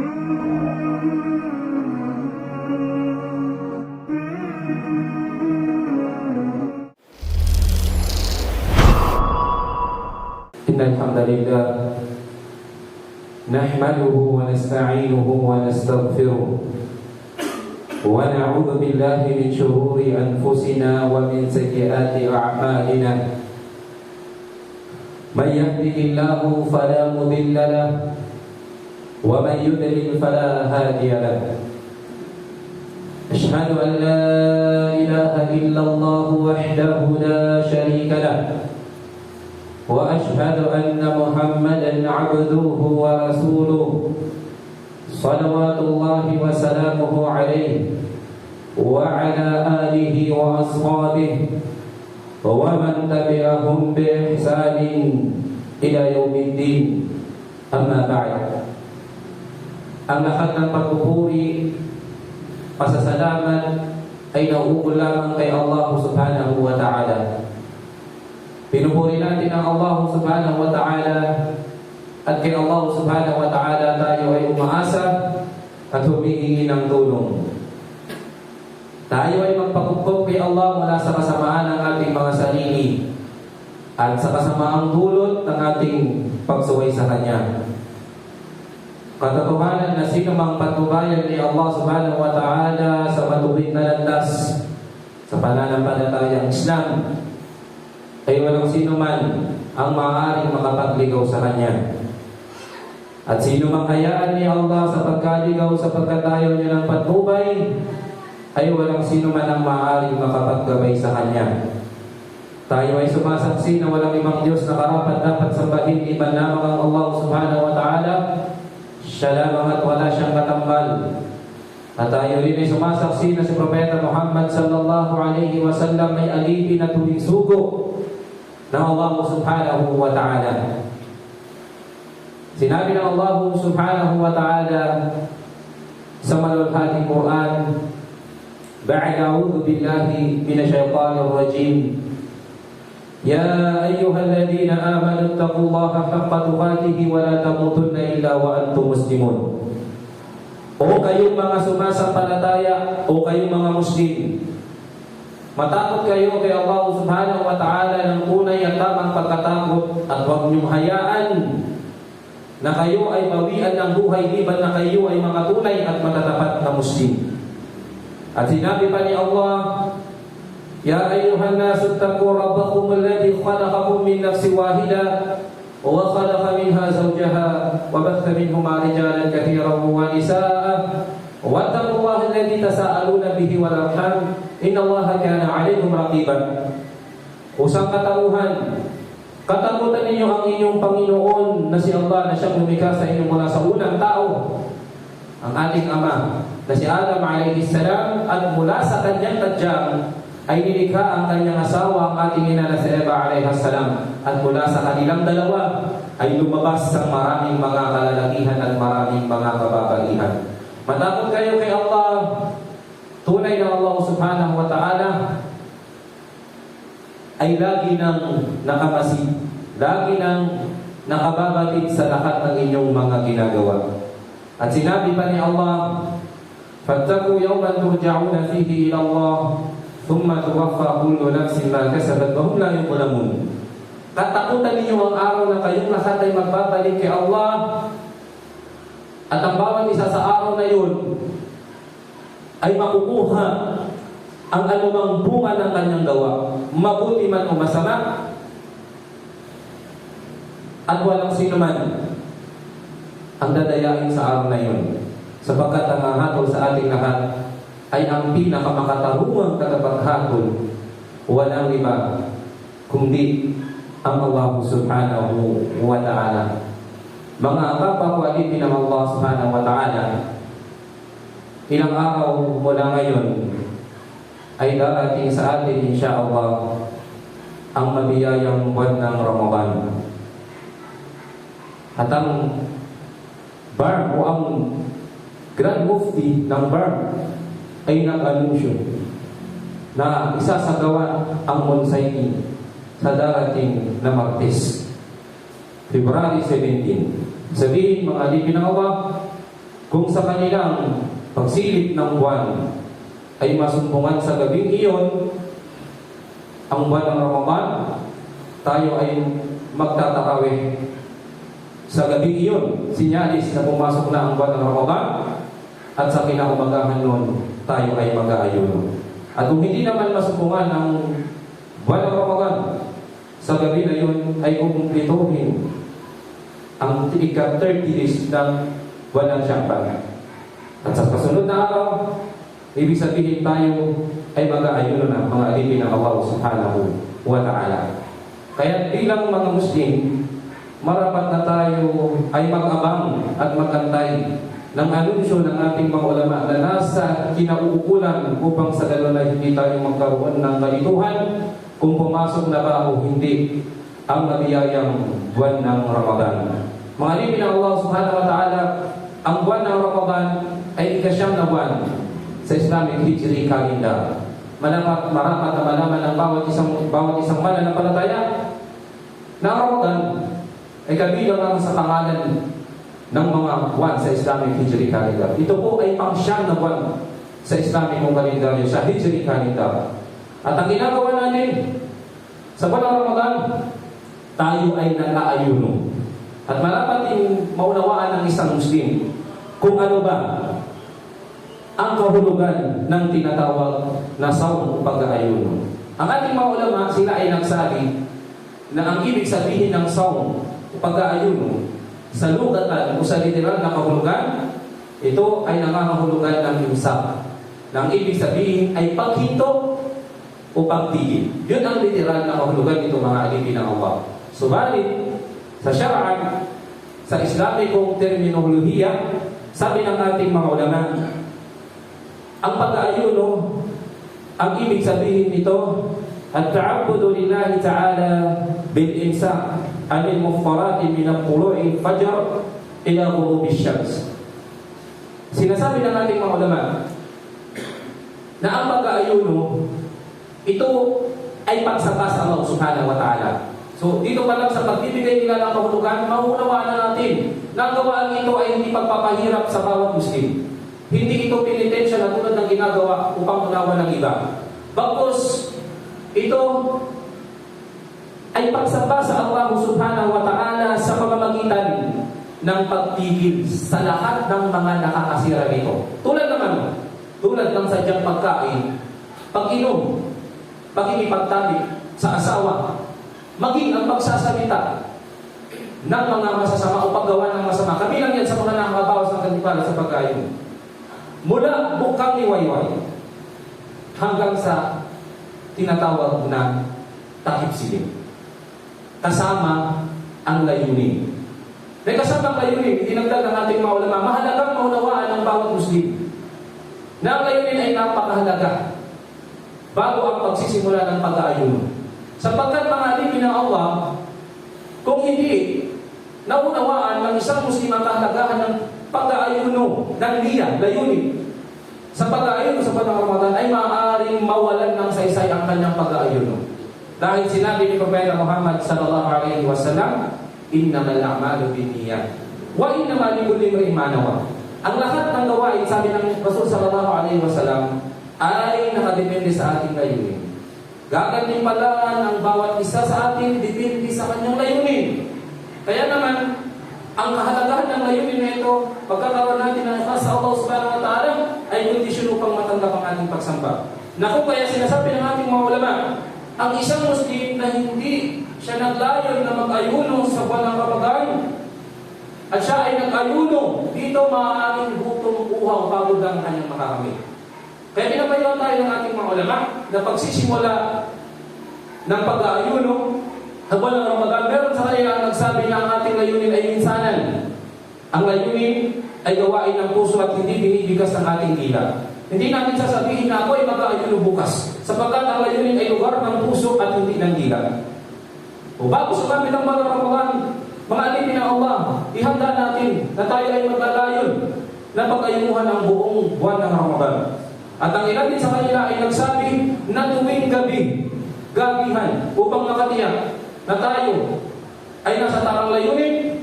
إن الحمد لله نحمده ونستعينه ونستغفره ونعوذ بالله من شرور أنفسنا ومن سيئات أعمالنا من يهده الله فلا مضل له ومن يضلل فلا هادي له أشهد أن لا إله إلا الله وحده لا شريك له وأشهد أن محمدا عبده ورسوله صلوات الله وسلامه عليه وعلى آله وأصحابه ومن تبعهم بإحسان إلى يوم الدين. أما بعد, ang lahat ng pagpupuri, pasasalamat ay nauukol lamang kay Allah subhanahu wa ta'ala. Pinupuri natin ang Allah subhanahu wa ta'ala, at kay Allah subhanahu wa ta'ala tayo ay umaasa at humihingi ng tulong. Tayo ay magpakumbong kay Allah mula sa kasamaan ng ating mga sarili at sa kasamaang dulot ng ating pagsuway sa Kanya. Katotohanan na sino mang patnubayan ni Allah subhanahu wa ta'ala sa matuwid na landas sa pananampalatayang Islam ay walang sino man ang maaaring makapagligaw sa Kanya. At sino mang hayaan ni Allah sa pagkaligaw sa pagkatayo niya ng patnubay, ay walang sino man ang maaaring makapaggabay sa Kanya. Tayo ay sumasaksi na walang ibang Diyos na karapat dapat sambahin iban lamang ang Allah subhanahu wa ta'ala. Siya lamang at wala siyang katambal. At tayo rin ay sumasaksi na si Propeta Muhammad sallallahu alaihi wasallam ay alipin at huling sugo ng Allah subhanahu wa ta'ala. Sinabi ng Allah subhanahu wa ta'ala sa malulhating Quran, ba'da a'udhu billahi minasyaitanir rajim, ya ayyuhalladhina amanu taqullaha haqqa tuqatih wa la tamutunna illa wa antum muslimun. O kayong mga sumasampalataya, o kayong mga Muslim, matakot kayo kay Allah subhanahu wa ta'ala ng tunay at tamang pagkatakot, at huwag niyong hayaan na kayo ay bawian ng buhay liban na kayo ay mga tunay at matatapat na Muslim. At sinabi pa ni Allah, ya ayyuhan nasu ittaqu rabbakum alladhi khalaqakum min nafsin wahida wa khalaqa minha zawjaha wa batha minhuma rijalan kathiran wa nisaa wattaqullaha alladhi tasaaluna bihi wal arham innallaha kana 'alaykum raqiban. Usang katauhan, katakutan ninyo ang inyong Panginoon na si Allah na siyang lumikha sa inyo mula sa unang tao, ang ating ama na si Adam alayhi salam, at mula sa kanyang tadyang ay nilikha ang kanyang asawa, ang ating ina na si Eva alayhi salam, at mula sa kanilang dalawa ay lumabas ang maraming mga kalalakihan at maraming mga kababaihan. Matakot kayo kay Allah, tunay na Allah subhanahu wa ta'ala ay lagi nang nakamasid, lagi nang nakababatid sa lahat ng inyong mga ginagawa. At sinabi pa ni Allah, fattaqu yawman turja'una fihi ila Allah thumma tuwaffa kullu nafsin ma kasabat wa hum la yuzlamun. Katakutan ninyo ang araw na kayong lahat ay magbabalik kay Allah, at ang bawat isa sa araw na yun ay makukuha ang anumang bunga ng kanyang gawa, mabuti man o masama, at walang sino man ang dadayain sa araw na yun, sapagkat ang hahatol sa ating lahat ay ang pinakamakatarungang tagapaghatol, walang iba kundi ang Allah subhanahu wa ta'ala. Mga kapwa-alipin ng Allah subhanahu wa ta'ala, ilang araw mula ngayon ay darating sa atin insyaallah ang mabiyayang buwan ng Ramadan. At ang BARM o ang Grand Mufti ng BARM ay nag-anunsyo na isasagawa ang Monsaini sa darating na Martes, February 17. Sabihin mga alipin ng Allah, kung sa kanilang pagsilip ng buwan ay masumpungan sa gabing iyon, ang buwan ng Ramadan, tayo ay magtatarawih sa gabing iyon. Sinyalis na pumasok na ang buwan ng Ramadan at sa kinaumagahan noon, tayo ay mag-aayuno. At kung hindi naman masumpungan ang buwan ng Ramadan, sa gabi na yun ay kukumplituhin ang ika-30 days ng buwan ng Sha'ban. At sa kasunod na araw, ibig sabihin tayo ay mag-aayuno na mga alipin ng Allah subhanahu wa ta'ala. Kaya bilang mga Muslim, marapat na tayo ay mag-abang at magantay ng anunsyo ng ating mga ulama na nasa kinauukulan upang sa gano'n na hindi tayo magkaroon ng kalituhan kung pumasok na ba o hindi ang nabiyayang buwan ng Ramadan. Mga alipin ng Allah subhanahu wa ta'ala, ang buwan ng Ramadan ay ikasyam na buwan sa Islamic Hijri calendar. Marapat na malaman ng bawat isang mananampalataya na Ramadan ay kabilang lang sa pangalan ng mga buwan sa Islamic Hijri calendar. Ito po ay pang-siyam na buwan sa Islamic calendar, sa Hijri calendar. At ang ginagawa natin sa buwan ng Ramadan, tayo ay nag-aayuno. At marapat din maunawaan ng isang Muslim kung ano ba ang kahulugan ng tinatawag na sawm o pag-aayuno. Ang ating mga ulama, sila ay nagsabi na ang ibig sabihin ng sawm o pag-aayuno sa lugatan o sa literal na kahulugan, ito ay nangangahulugan ng imsak. Na ang ibig sabihin ay paghinto o pagtigil. Yun ang literal na kahulugan nito mga alipin ng Allah. Subalit, sa syara'an, sa Islamikong terminolohiya, sabi ng ating mga ulama, ang pag-aayuno, ang ibig sabihin nito, at-ta'abbudu lillahi ta'ala bil-imsak anil muftarati min al-tulu'i fajr ila ghurubi syams. Sinasabi ng ating mga ulama na ang pag-aayuno, ito ay pagsamba sa Allah subhanahu wa ta'ala. So, dito pa lang sa pagbibigay nila ng kahulugan, maunawaan na natin na ang gawaan ito ay hindi pagpapahirap sa bawat Muslim. Hindi ito penitensya na tulad ng ginagawa upang unawa ng iba. Bagkus, ito ay pagsamba sa Allah subhanahu wa ta'ala sa pamamagitan ng pagpigil sa lahat ng mga nakakasira nito. Tulad ng sadyang pagkain, pag-inom, pag-inipagtabi sa asawa, maging ang pagsasalita ng mga masasama o paggawa ng masama. Kabilang yan sa mga nakakabawas ng katimpala sa pagkain. Mula bukang liwayway hanggang sa tinatawag na takip siling. Kasama ang layunin. May kasama ang layunin, dinagdag ng ating mga ulama, mahalagang maunawaan ng bawat Muslim na ang layunin ay napakahalaga bago ang pagsisimula ng pag-aayuno. Sapagkat mga alipin ng Allah, kung hindi naunawaan ng isang Muslim ang kahalagahan ng pag-aayuno ng niya, layunin sa pag-aayuno sa buwan ng Ramadan, ay maaaring mawalan ng saysay ang kanyang pag-aayuno. Dahil sinabi ni Propeta Muhammad sallallahu alaihi wasallam, innamal a'malu binniyat wa innamal likulli imrin ma nawa. Ang lahat ng gawain, sabi ng Rasul sallallahu alaihi wasallam, ay nakadepende sa ating layunin. Gagantimpalaan ang bawat isa sa atin depende sa kanyang layunin. Kaya naman, ang kahalagahan ng layunin na ito, pagkakaroon natin ng ikhlas sa Allah subhanahu wa ta'ala, ay kondisyon upang matanggap ang ating pagsamba. Naku, kaya sinasabi ng ating mga ulama, ang isang Muslim na hindi siya naglayon na mag-ayuno sa buwan ng Ramadan, at siya ay nag-ayuno, dito maaaring gutom uhaw pagod ang kanyang makakamit. Kaya pinapayawan tayo ng ating mga ulama na pagsisimula ng pag-aayuno ang buwan ng Ramadan, meron sa kanila ang nagsabi na ang ating layunin ay minsanan. Ang layunin ay gawain ng puso at hindi binibigas ng ating dila. Hindi natin sasabihin na ako ay mag-aayuno bukas, sapagkat ang layunin ay lugar ng puso at hindi ng dila. O bago sumapit ang buwan ng Ramadan, mga alipin ng Allah, ihanda natin na tayo ay maglalayon na pag-ayunuhan ang buong buwan ng Ramadan. At ang ilan din sa kanila ay nagsabi na tuwing gabihan upang makatiyak na tayo ay nasa tamang layunin.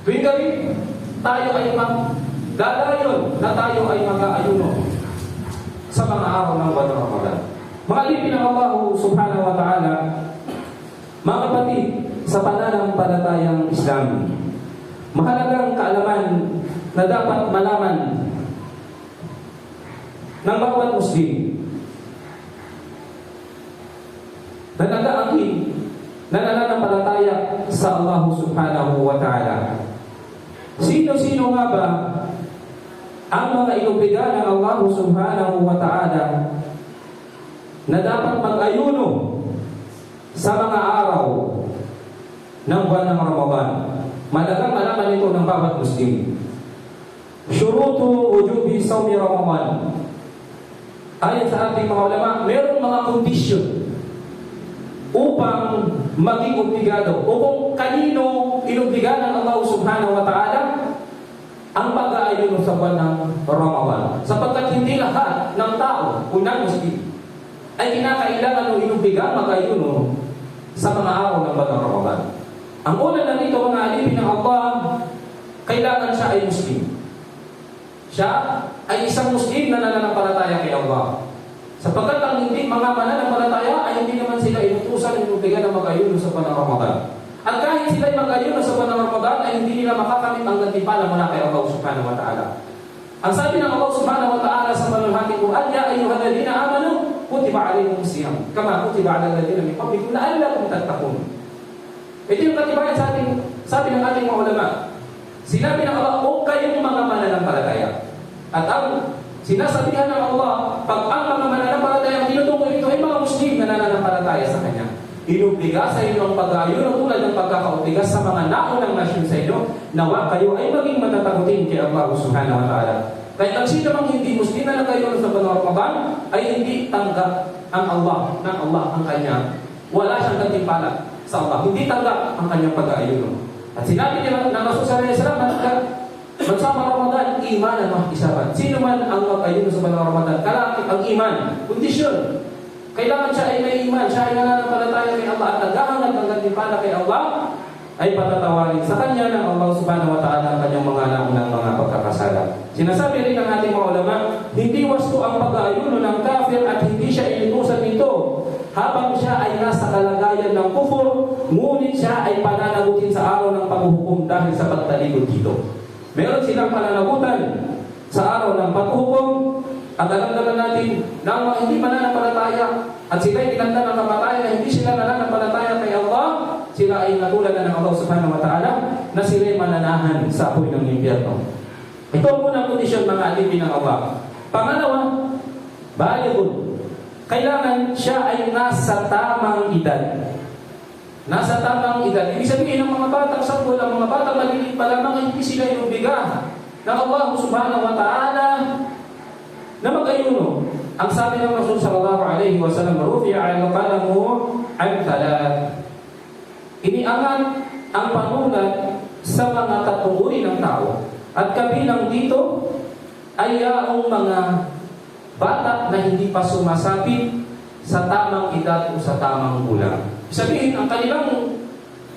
Tuwing gabi, tayo ay dadayon na tayo ay mag-aayuno sa mga araw ng buwan ng Ramadan. Mga alipin ng Allah subhanahu wa ta'ala, mga kapatid, sa pananampalatayang Islam, mahalagang kaalaman na dapat malaman ng bawat Muslim na nag-aangkin na nananampalataya sa Allah subhanahu wa ta'ala. Sino-sino nga ba ang mga inubigan ng Allah subhanahu wa ta'ala na dapat mag-ayuno sa mga araw ng buwan ng Ramadan? Malagang malaman ito ng bawat Muslim. Syurutu wujubi sawmi Ramadan. Ayon sa ating mga ulama, mayroong mga kondisyon upang maging obligado o kung kanino inubligan ng Allah subhanahu wa ta'ala ang pag-aayuno sa buwan ng Ramadan. Sapagkat hindi lahat ng tao o ng Muslim ay kinakailangan o inubligan mag-ayuno sa mga araw ng buwan ng Ramadan. Ang una na nito, mga alipin ng Allah, kailangan siya ay Muslim. Siya ay isang Muslim na nananampalataya kay Allah. Sapagkat ang hindi mga mananampalataya ay hindi naman sila inutusan inubligan na mag-ayuno sa buwan ng Ramadan. At kahit sila ay mag-ayuno sa buwan ng Ramadan ay hindi nila makakamit ang gantimpala mula kay Allah subhanahu wa ta'ala. Ang sabi ng Allah subhanahu wa ta'ala sa maluhating Quran, ya ayyuhalladhina amanu kutiba alaykumus siyam kama kutiba alal ladzina min qablikum la'allakum tattaqun. Ito yung katibayan sa ating, sabi ng ating mga ulama. Sinabi ng Allah, o kayong mga mananampalataya. At ang sinasabihan ng Allah, pag ang mga mananampalataya ang tinutukoy ito ay mga Muslim na nananampalataya sa Kanya. Inubliga sa inyo ang pag-ayuno tulad ng pagkakaubliga sa mga naunang nasyon sa inyo, nawa kayo ay maging matatakutin kay Allah subhanahu wa ta'ala. Kahit ang sino mang hindi Muslim na nag-ayuno sa Ramadan ay hindi tanggap ang Allah, ng Allah ang Kanya. Wala siyang gantimpala sa Allah. Hindi tanggap ang kanyang pag-aayuno. At sinabi niya ng Rasul sallallahu alaihi wasallam, magsama Ramadan, iman ang makikisaban. Sino man ang mag-ayuno sa buwan Ramadan, kalakip ang iman, kondisyon. Kailangan siya ay may iman, siya ay nananampalataya kay Allah at naghahangad ng gantimpala kay Allah, ay patatawarin sa kanya ng Allah subhanahu wa ta'ala ang kanyang mga naunang mga pagkakasala. Sinasabi rin ng ating mga ulama, hindi wasto ang pag-aayuno ng kafir at hindi siya inutusan nito habang siya ay nasa kalagayan ng kufur, ngunit siya ay pananagutin sa araw ng paghuhukom dahil sa pagtalikod dito. Meron silang pananagutan sa araw ng paghuhukom at alam naman natin na ang mga hindi mananampalataya at sila ay tinanda ng kamatayan na hindi sila nananampalataya kay Allah, sila ay natulad na ng Allah subhanahu wa ta'ala na sila ay mananahan sa apoy ng impyerno. Ito ang unang kondisyon, mga alipin ng Allah. Pangalawa, balighun. Kailangan siya ay nasa tamang edad. Nasa tamang edad. Ibig sabihin ng mga batang sampul, ang mga batang maliliit pa lamang, hindi sila inubiga ng Allah subhanahu wa ta'ala na mag-ayuno. Ang sabi ng Rasul sallallahu alaihi wasallam, rufi'a al-qalamu an thalath. Iniangat ang panulat sa mga tatlong uri ng tao. At kabilang dito ay yaong mga bata na hindi pa sumasapit sa tamang edad o sa tamang gulang. Sabihin, ang kanilang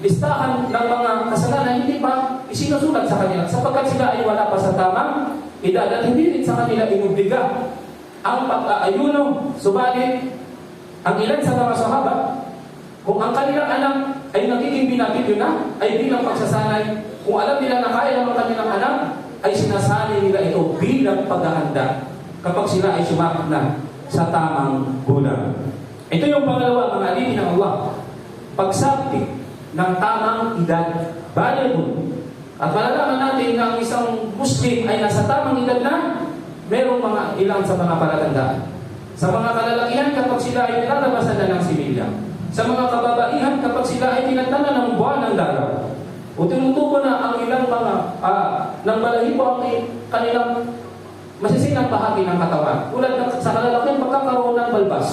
listahan ng mga kasalanan hindi pa isinusulat sa kanila sapagkat sila ay wala pa sa tamang edad at hindi rin sa kanila inubliga ang pag-aayuno. Subalit, ang ilan sa mga sahabat, kung ang kanilang anak ay nagiging binabidyo na, ay bilang pagsasanay, kung alam nila na kaya ng kanilang anak, ay sinasanay nila ito bilang paghahanda kapag sila ay sumakit na sa tamang gulang. Ito yung pangalawa, mga alipin ng Allah. Pagsapit ng tamang edad, balighun. At malalaman natin na ang isang Muslim ay nasa tamang edad na, merong mga ilang sa mga palatandaan. Sa mga kalalakihan, kapag sila ay nilalabasan na ng similya. Sa mga kababaihan, kapag sila ay tinatana ng buwan ng daraw. O tinutubo na ang ilang mga ng balahibo ang kanilang masisinang bahagi ng katawan. Tulad ng sa kalalakihan, pagkakaroon ng balbas,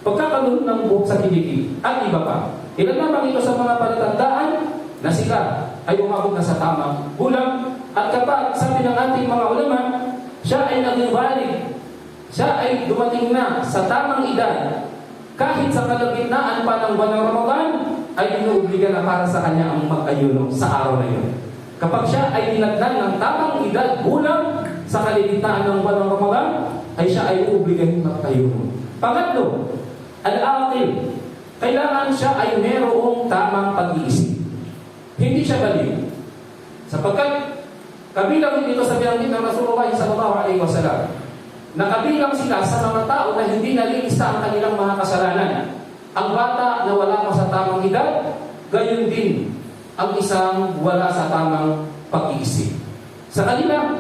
pagkakaroon ng buhok sa kilikili, at iba pa. Ilan naman ito sa mga palatandaan na sila ay umabot na sa tamang gulang. At kapag sabi ng ating mga ulama, siya ay naging valid, siya ay dumating na sa tamang edad, kahit sa kalagitnaan pa ng buwan ng Ramadan, ay inuobliga na para sa kanya ang mag-ayuno sa araw na yun. Kapag siya ay tinatnan ng tamang edad, gulang, sa kaligtaan ng buwan ng Ramadan, ay siya ay uubligahin magtayuno. Pangatlo, al-aqil. Kailangan siya ay mayroong tamang pag-iisip. Hindi siya baliw. Sapagkat kabilang dito sa binanggit ng Rasulullah sallallahu alaihi wasallam, nakabilang sila sa mga tao na hindi nalilista ang kanilang mga kasalanan. Ang bata na wala pa sa tamang edad, gayon din ang isang wala sa tamang pag-iisip. Sa kanila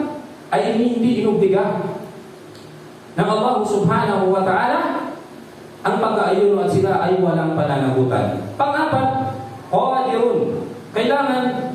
ay hindi inubliga ng Allah subhanahu wa ta'ala ang pag-aayuno at sila ay walang pananagutan. Pang-apat, qadirun. Kailangan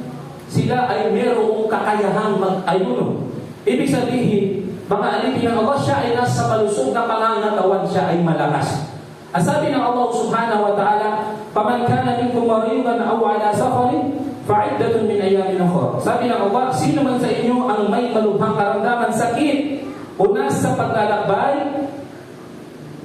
sila ay mayroong kakayahang mag-ayuno. Ibig sabihin, mga alipin ng Allah, siya ay nasa malusog na pangangatawan, siya ay malakas. At sabi ng Allah subhanahu wa ta'ala, "Faman kana minkum maridan aw ala safarin, fa'iddatun min ayyamin ukhra." Sabi ng Allah, sino man sa inyo ang may malubhang karamdaman, sakit, o nasa paglalakbay,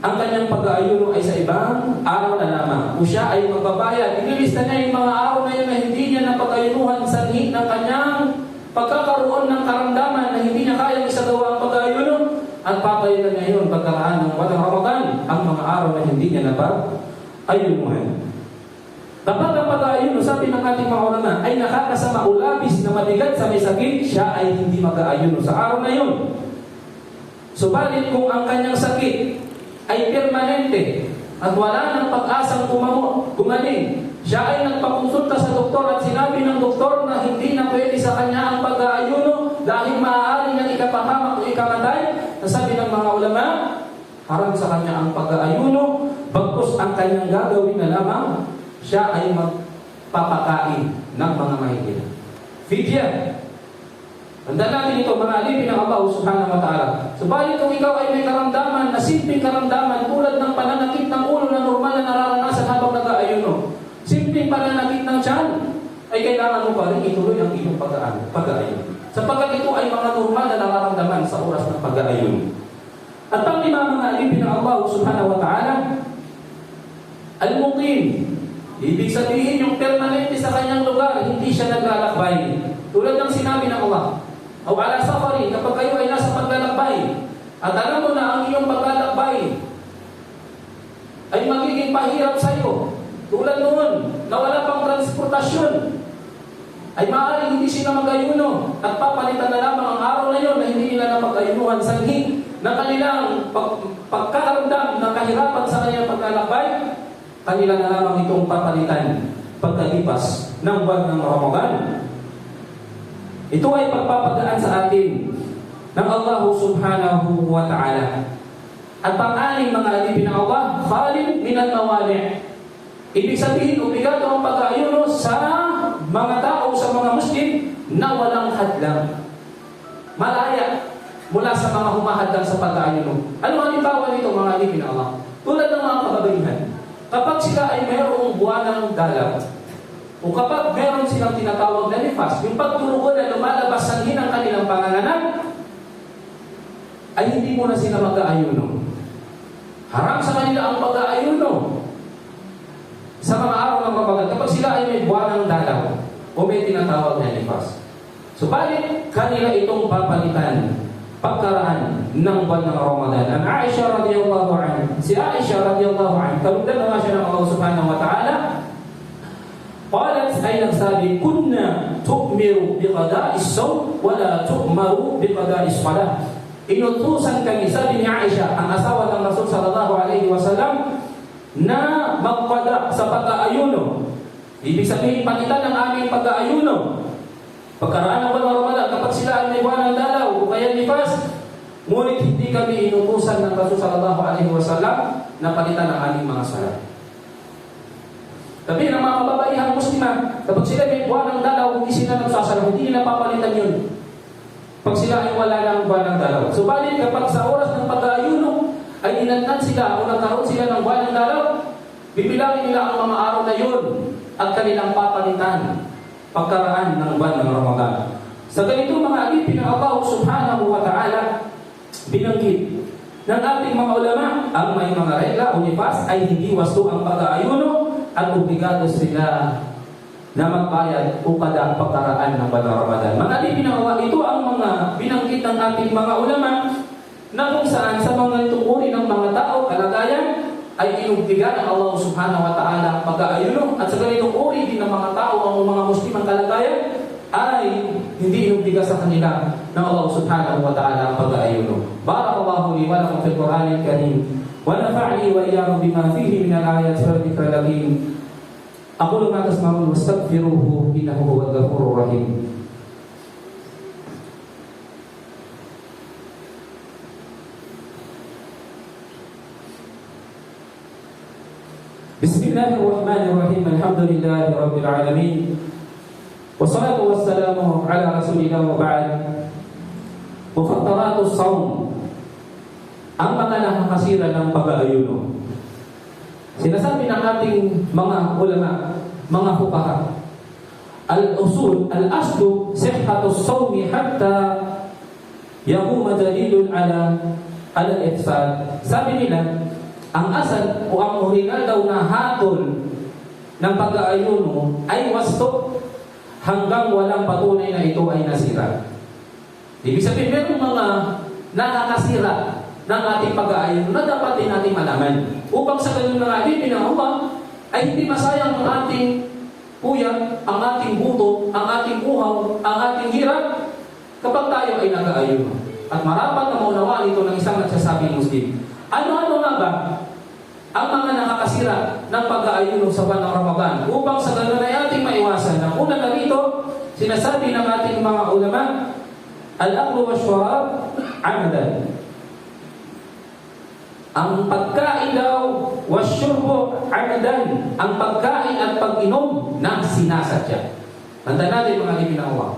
ang kanyang pag-aayuno ay sa ibang araw na lamang. O siya ay magbabayad. Inilista niya yung mga araw na yun na hindi niya napag-ayunuhan sa hit ng kanyang pagkakaroon ng karamdaman na hindi niya kayang isagawa ang pag-aayuno, at papayagan niya yun pagkaraan ng buwan Ramadan ang mga araw na hindi niya napag-ayunuhan. Kapag ang pag-aayuno, sabi ng ating mga ulama, ay nakakasama o labis na mabigat sa may sakit, siya ay hindi mag-aayuno sa araw na yun. Subalit kung ang kanyang sakit ay permanente at wala ng pag-asang gumaling, siya ay nagpakonsulta sa doktor at sinabi ng doktor na hindi na pwede sa kanya ang pag-aayuno dahil maaari niyang ikapahamak o ikamatay. Sabi ng mga ulama, haram sa kanya ang pag-aayuno, bagkus ang kanyang gagawin na lamang, siya ay magpapakain ng mga mahihirap. Fidya. Tandaan natin ito, mga alipin ng Allah subhanahu wa ta'ala. Subalit kung ikaw ay may karamdaman, na simpleng karamdaman, tulad ng pananakit ng ulo na normal na nararanasan habang nag-aayuno, simpleng pananakit ng tiyan, ay kailangan mo pa rin ituloy ang iyong pag-aayuno. Sapagkat ito ay mga normal na nararamdaman sa oras ng pag-aayuno. At panglima, mga alipin ng Allah subhanahu wa ta'ala, al-muqim. Ibig sabihin yung permanente sa kanyang lugar, hindi siya naglalakbay. Tulad ng sinabi ng Allah, o ala safari, kapag kayo ay nasa paglalakbay, at alam mo na ang iyong paglalakbay ay magiging pahirap sa iyo, tulad noon na wala pang transportasyon, ay maaaring hindi sila mag-ayuno at papalitan na lamang ang araw na yun na hindi nila na mag-ayunuhan sanhi ng kanilang pagkakaramdam ng kahirapan sa kanilang paglalakbay, kanila na lamang itong papalitan pagkalipas ng buwan ng Ramadan. Ito ay pagpapagaan sa atin ng Allah subhanahu wa ta'ala. At pang-anim, mga alipin ng Allah, khalid minal mawani'. Ibig sabihin, obligato ang pag-aayuno sa mga tao, sa mga Muslim na walang hadlang. Malaya mula sa mga humahadlang sa pag-aayuno. Ano ang halimbawa nito, mga alipin ng Allah? Tulad ng mga kababaihan. Kapag sila ay mayroong buwanang dalaw, o kapag meron silang tinatawag na nifas, yung pagturugo na lumalabas sa ng kanilang panganganak, ay hindi mo na sila mag-aayuno. Haram sa kanila ang pag-aayuno sa mga araw ng Ramadan kapag sila ay may buwanang dalaw o may tinatawag na nifas. Subalit, kanila itong papalitan pagkaraan ng buwan ng Ramadan. Ang Aisha radiyallahu anha, si Aisha radiyallahu anha, kalugdan naman siya ng Allah subhanahu wa ta'ala, qalat ay nagsabi, kunna tu'miru biqada'is sawm wala tu'maru biqada'is salah. Inutusan kami, sabi ni Aisha, ang asawa ng Rasul sallallahu alaihi wasallam, na magqada sa pag-aayuno. Ibig sabihin, palitan ng aming pag-aayuno pagkaraan ng buwan ng Ramadan kapag sila ay may buwan ng dalaw o kaya nifas. Ngunit hindi kami inutusan ng Rasul sallallahu alaihi wasallam na palitan ang aming mga salat. Sabi ng mga kababaihang Muslima, kapag sila may buwan ng dalaw, hindi sila nagsasalaw, hindi nila papalitan yun. Pag sila ay wala ng buwan ng dalaw. Subalit kapag sa oras ng pag-aayuno ay inatnan sila o nagkaroon sila ng buwan ng dalaw, bibilangin nila ang mga araw na yun at kanilang papalitan pagkaraan ng buwan ng Ramadan. Sa ganito, mga alipin ng Allah subhanahu wa ta'ala, binanggit ng ating mga ulama, ang may mga regla o nifas ay hindi wasto ang pag-aayuno at obligado sila na magbayad o kada pagkaraan ng buwan ng Ramadan. Mga alipin ng Allah, ito ang mga binanggit ng ating mga ulama na kung saan sa mga itong ng mga tao, kalagayan, ay inubtigan ng Allah subhanahu wa ta'ala ang pag-aayuno. At sa ganitong uri din ng mga tao, ang mga Muslim ang kalagayan, ay hindi inubtiga sa kanila ng Allah subhanahu wa ta'ala ang pag-aayuno. Barakallahu li wa lakum fil Qur'anil Karim wa nafa'ni wa iyyakum bima fihi min al-ayati wal dhikril hakim. Aqulu ma tasma'un wastaghfiruhu innahu huwal ghafurur rahim. Bismillahirrahmanirrahim. Alhamdulillahi rabbil alamin. Wassalatu wassalamu ala rasulillah wa ba'd. Mufattaratus shaum. Ang mga nakakasira ng pag-aayuno. Sinasabi ng ating mga ulama, mga fuqaha, al-usul, al-aslu sihhatus shaumi hatta yaquma dalilun ala al-ihsan. Sabi nila, ang asal o ang original daw na hatol ng pag-aayuno ay wasto hanggang walang patunay na ito ay nasira. Ibig sabihin, merong mga nakakasira ng ating pag-aayuno na dapat din natin malaman. Upang sa ganun na alipin ng Allah ay hindi masayang ang ating puyat, ang ating buto, ang ating uhaw, ang ating hirap kapag tayo ay nag-aayuno. At marapat na maunawaan ito ng isang nagsasabing Muslim. Ano-ano nga ba ang mga nakakasira ng pag-aayuno sa buwan ng Ramadan upang sa ganun ay ating maiwasan? Ang una na rito, sinasabi ng ating mga ulama, al-aklu wa syurab amadan. Ang pagkain daw, wa syurbu amadan, ang pagkain at pag-inom ng sinasadya. Tandaan natin mga ibinawa,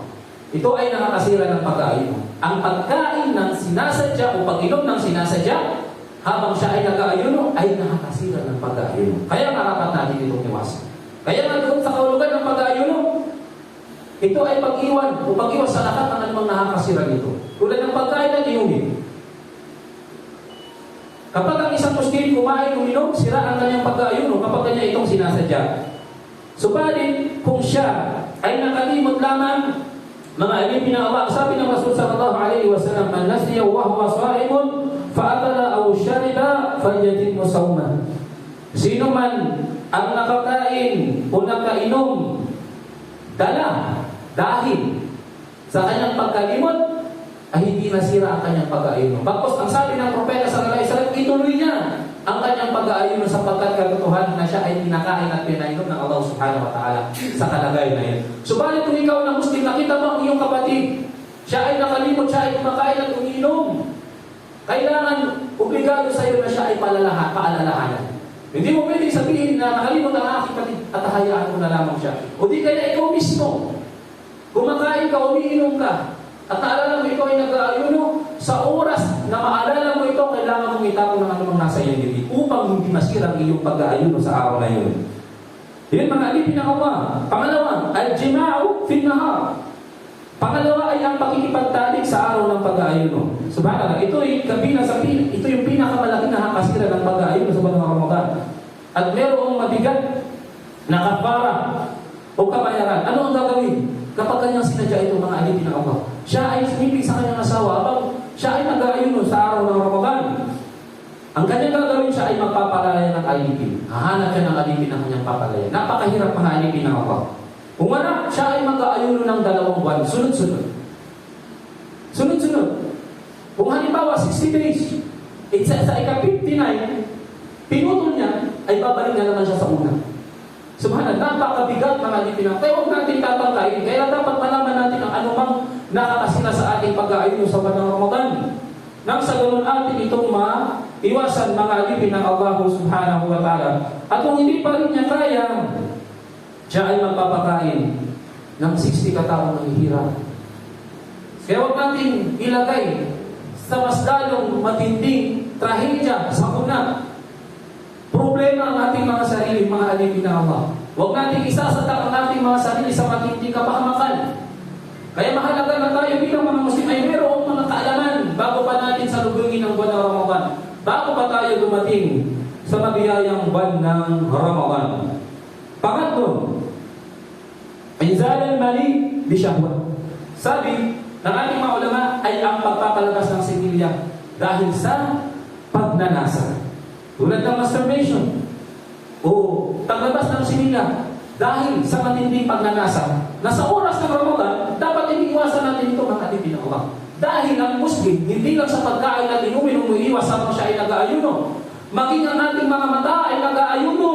ito ay nakakasira ng pag-aayuno. Ang pagkain ng sinasadya o pag-inom ng sinasadya habang siya ay nag-aayuno, ay nakakasira ng pag-aayuno. Kaya karapat natin itong iwasan. Kaya nga doon sa kahulugan ng pag-aayuno, ito ay pag-iwan o pag-iwas sa lahat ng anumang nakakasira nito. Tulad ng pagkain at inumin. Kapag ang isang Muslim kumain o uminom, sira ang kanyang pag-aayuno kapag kanya itong sinasadya. Subalit, kung siya ay nakalimot lamang, mga alipin ng Allah, sabi ng Rasul sallallahu alaihi wasallam, man nasiya wa huwa sha'imun fa'akala aw syariba falyatimmu sawman. Sino man ang nakakain o nakainom dahil sa kanyang pagkalimot, ay hindi nasira ang kanyang pag-aayuno. Bagkus ang sabi ng propeta sallallahu alaihi wasallam, ituloy niya ang kanyang pag-aayuno sapagkat katotohanan na siya ay pinakain at pinainom ng Allah subhanahu wa ta'ala sa kalagayan na yun. Subalit kung ikaw na Muslim, nakita mo ang iyong kapatid, siya ay nakalimot, siya ay kumakain at umiinom, kailangan obligado sa iyo na siya ay paalalahanan. Hindi mo pwedeng sabihin na nakalimot ang aking kapatid at hayaan mo na lamang siya. O di kaya ikaw mismo, kumakain ka, umiinom ka, at naalala mo ikaw ay nag-aayuno, sa oras na maalala mo ito, kailangan mong itapon ng anumang nasa iyong dibdib upang hindi masira ang iyong pag-aayuno sa araw na yun. Yan mga alipin ng Allah. Pangalawa, al-jima'u fin nahar. Pangalawa ay ang pakikipagtalik sa araw ng pag-aayuno. Subhanallah, ito yung pinakamalaking nakakasira ng pag-aayuno sa buwan ng Ramadan. At merong mabigat na kafara o kabayaran. Ano ang gagawin kapag kanyang sinadya itong mga alipin ng Allah? Siya ay sumipig sa kanyang asawa habang siya ay nag-aayuno sa araw ng Ramadan. Ang kanyang gagawin, siya ay magpapalaya ng alipin. Hahanap siya ng alipin ng kanyang papalaya. Napakahirap mga alipin ng Allah. Kung wala, siya ay mag-aayuno ng 2 buwan, sunod-sunod. Sunod-sunod. Kung halimbawa, 60 days, sa ika-59, pinutol niya, ay babalik na naman siya sa una. Subhanallah, napakabigat mga alipin. Kaya huwag natin tatangkain. Kaya dapat malaman natin ang anumang nakakasira sa ating pag-aayuno sa buwan ng Ramadan. Nang sa ganun atin itong maiwasan mga alipin ng Allah subhanahu wa ta'ala. At kung hindi pa rin niya kaya, siya ay magpapakain ng 60 kataong nanghihirap. Kaya huwag natin ilagay sa mas lalong matinding trahedya sa una. Problema ang ating mga sarili, mga alipin ng Allah. Huwag natin isasatak ang ating mga sarili sa matinding kapahamakan. Kaya mahalaga na tayo bilang mga Muslim ay mayroong mga kaalaman bago pa natin salubungin ang buwan ng Ramadan. Bago pa tayo dumating sa mabiyayang buwan ng Ramadan. Pangatlo, inzal al-mali bi shahwa. Sabi ng ating mga ulama ay ang pagpapalabas ng similya dahil sa pagnanasa. Tulad ng masturbation o paglabas ng similya dahil sa matinding pagnanasa na sa oras ng Ramadan, dapat iniiwasan natin ito mga ating pinakawa. Dahil ang Muslim, hindi lang sa pagkain at inumin umiiwas habang siya ay nag-aayuno. Maging ang ating mga mata ay nag-aayuno.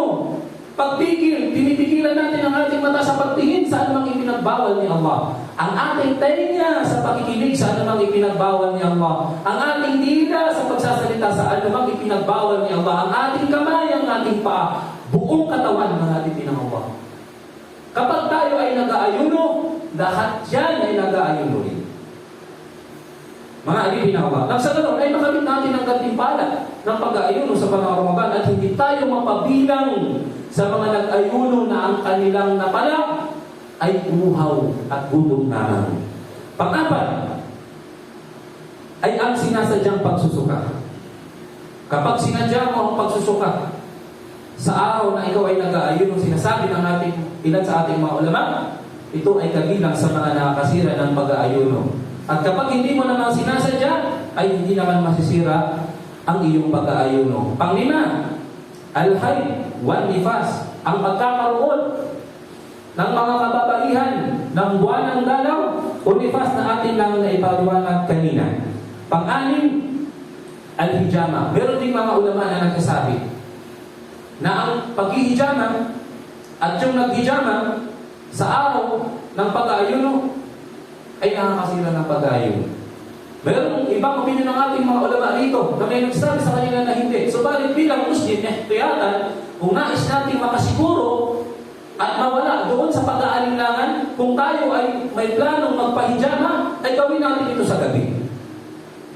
Pagpigil, pinipigilan natin ang ating mata sa pagtingin sa anumang ipinagbawal ni Allah. Ang ating tenga sa pakikinig sa anumang ipinagbawal ni Allah. Ang ating dila sa pagsasalita sa anumang ipinagbawal ni Allah. Ang ating kamay, ang ating paa. Buong katawan ng ating pinangawa. Kapag tayo ay nag-aayuno, lahat yan ay nag-aayuno rin. Mga alipinawa. Nang sa ganoon ay makamit natin ang gantimpala ng pag-aayuno sa panahon ng Ramadan at hindi tayo mapabilang sa mga nag-ayuno na ang kanilang napala ay uhaw at gutom naman. Pang-apat ay ang sinasadyang pagsusuka. Kapag sinadya mo ang pagsusuka sa araw na ikaw ay nag-aayuno, sinasabi ng ating ilan sa ating mga ulama, ito ay kabilang sa mga nakakasira ng pag-aayuno. At kapag hindi mo naman sinasadya, ay hindi naman masisira ang iyong pag-aayuno. Panglima, al-hayd wal nifas, ang pagkakaroon ng mga kababaihan ng buwan ng dalaw o nifas na atin lang na ipaliwanag kanina. Pang-anim, al-hijama. Meron din mga ulama na nagsasabi na ang paghihijama at yung naghijama sa araw ng pag-aayuno ay nakakasira ng pag-aayuno. Mayroong ibang opinion ng ating mga ulama rito na may nagsasabi sa kanila na hindi. Subalit bilang Muslim, ihtiyatan, kung nais natin makasiguro at mawala doon sa pag-aalinlangan, kung tayo ay may planong magpahijama, ay gawin natin ito sa gabi.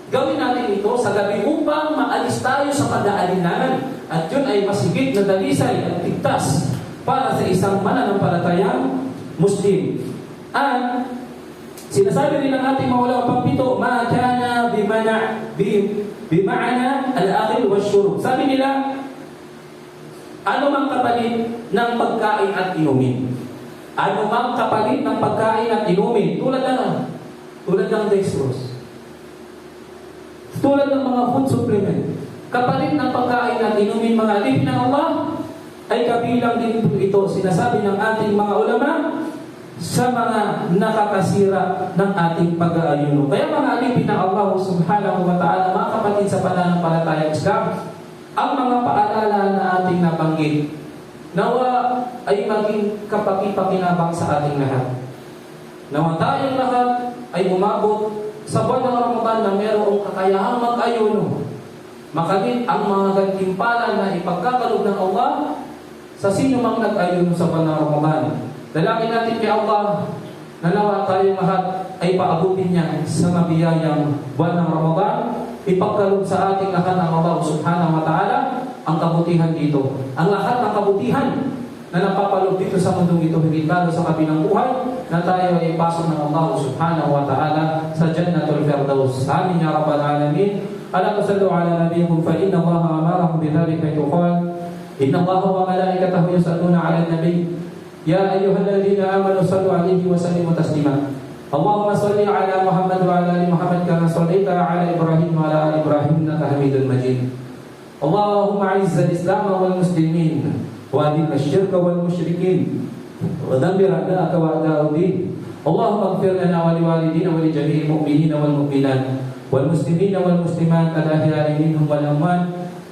Gawin natin ito sa gabi upang maalis tayo sa pag-aalinlangan. At yun ay masigit na dalisay at tigtas para sa isang mananampalatayang Muslim. At sinasabi rin ng ating mawala pagpito, ma kana bima'ana al-akil wa syurub. Sabi nila, ano mang kapalit ng pagkain at inumin? Ano mang kapalit ng pagkain at inumin? Tulad ng dextrose. Tulad ng mga food supplement. Kapalit ng pagkain at inumin, mga alipin ng Allah, ay kabilang din ito, sinasabi ng ating mga ulama, sa mga nakakasira ng ating pag-aayuno. Kaya mga alipin ng Allah subhanahu wa ta'ala, mga kapatid sa pananampalatayang Islam, ang mga paalala na ating nabanggit, nawa ay maging kapaki-pakinabang sa ating lahat. Nawa tayong lahat ay umabot sa buwan ng Ramadan na mayroong kakayahang mag-ayuno. Makamit ang mga gantimpala na ipagkakaloob ng Allah sa sino mang nag-ayuno sa buwan ng Ramadan. Dalangin natin kay Allah na nawa tayong lahat ay paabutin niya sa mabiyayang buwan ng Ramadan. Ipagkaloob sa ating lahat ng Allah subhanahu wa ta'ala ang kabutihan dito. Ang lahat ng kabutihan na napapaloob dito sa mundong ito, hindi lalo sa kabilang buhay, na tayo ay ipasok ng Allah subhanahu wa ta'ala sa Jannatul Firdaus. Amin ya Rabbal Alamin. Ala sallu ala nabiyyikum fa inna Allah amarakum bidhalika yuqal inna Allah wa malaikatahu yusalluna ala nabiy ya ayyuhalladhina amanu sallu alayhi wa sallimu taslima. Allahumma salli ala Muhammad wa ala ali Muhammad kama sallaita ala Ibrahim wa ala ali Ibrahim innaka Hamidul Majid. Allahumma a'izz al-islam wal muslimin wa adhill ash-shirka wal mushrikin wa dammir a'da'aka wa a'da'ad-din. Allahumma ighfir lana wa liwalidina wa li jami'il mu'minina wal mu'minat والمسلمين والمسلمات الأحياء منهم والأموات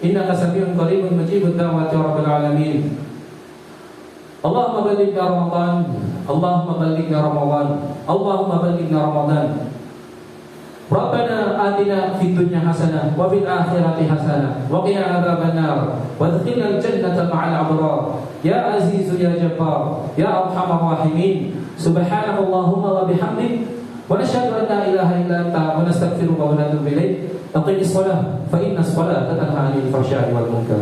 إنك سميع قريب مجيب الدعوات يا رب العالمين. اللهم بلغنا رمضان اللهم بلغنا رمضان اللهم بلغنا رمضان. ربنا آتنا في الدنيا حسنة وفي الآخرة حسنة وقنا عذاب النار وادخلنا الجنة مع الأبرار يا عزيز يا جبار يا أرحم الراحمين. سبحانك اللهم وبحمدك ونشهد أن لا إله إلا أنت ونستغفرك ونتوب إليك. أقم الصلاة فإن الصلاة تنهى عن الفحشاء والمنكر.